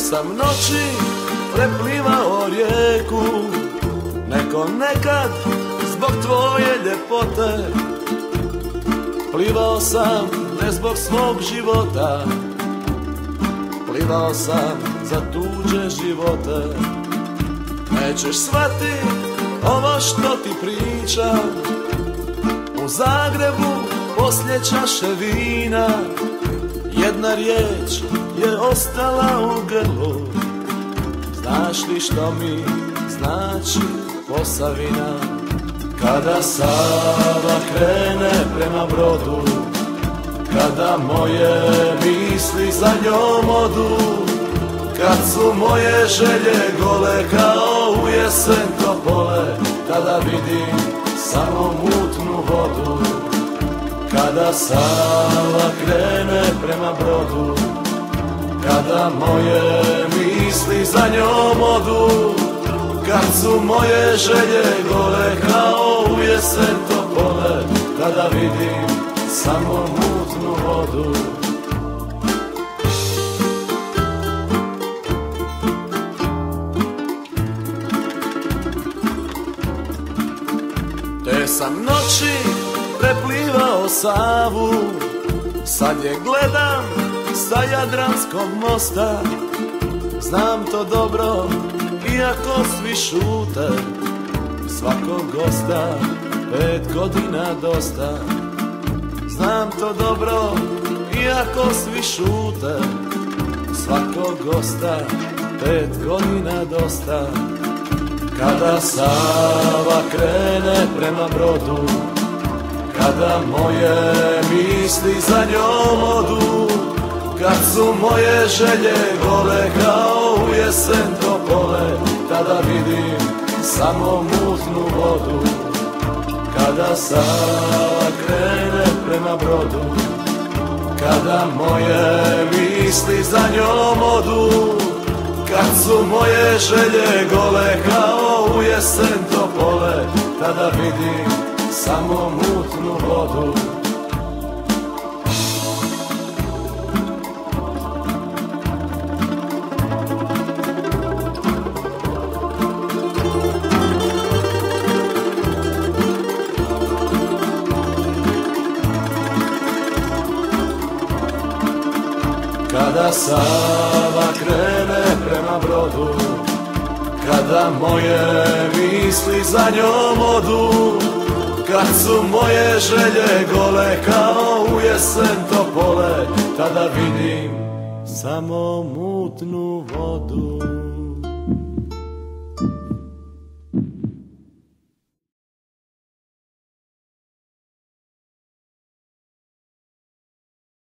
sam noći preplivao rijeku, neko nekad zbog tvoje ljepote. Plivao sam ne zbog svog života, plivao sam za tuđe živote. Nećeš shvatit ovo što ti pričam, u Zagrebu poslije čaše vina jedna riječ je ostala u grlu. Znaš li što mi znači Posavina? Kada Sava krene prema brodu, kada moje misli za njom odu, kad su moje želje gole kao u jesen topole, tada vidim samo mutnu vodu. Kada Sava krene prema brodu, kada moje misli za njom odu, kad su moje želje gole kao u jesen topole, tada vidim samo mutnu vodu. Te sam noći preplivao Savu, sad je gledam sa Jadranskog mosta. Znam to dobro, iako svi šute, svakog gosta 5 godina dosta. Znam to dobro, iako svi šute, svakog gosta 5 godina dosta. Kada Sava krene prema brodu, kada moje misli za njom odu, kad su moje želje gole kao u jesen topole, tada vidim samo mutnu vodu. Kada Sava krene prema brodu, kada moje misli za njom odu, kad su moje želje gole kao u jesen topole, tada vidim samo mutnu vodu. Kada Sava krene prema brodu, kada moje misli za njom odu, kad su moje želje gole kao u jesen topole, tada vidim samo mutnu vodu.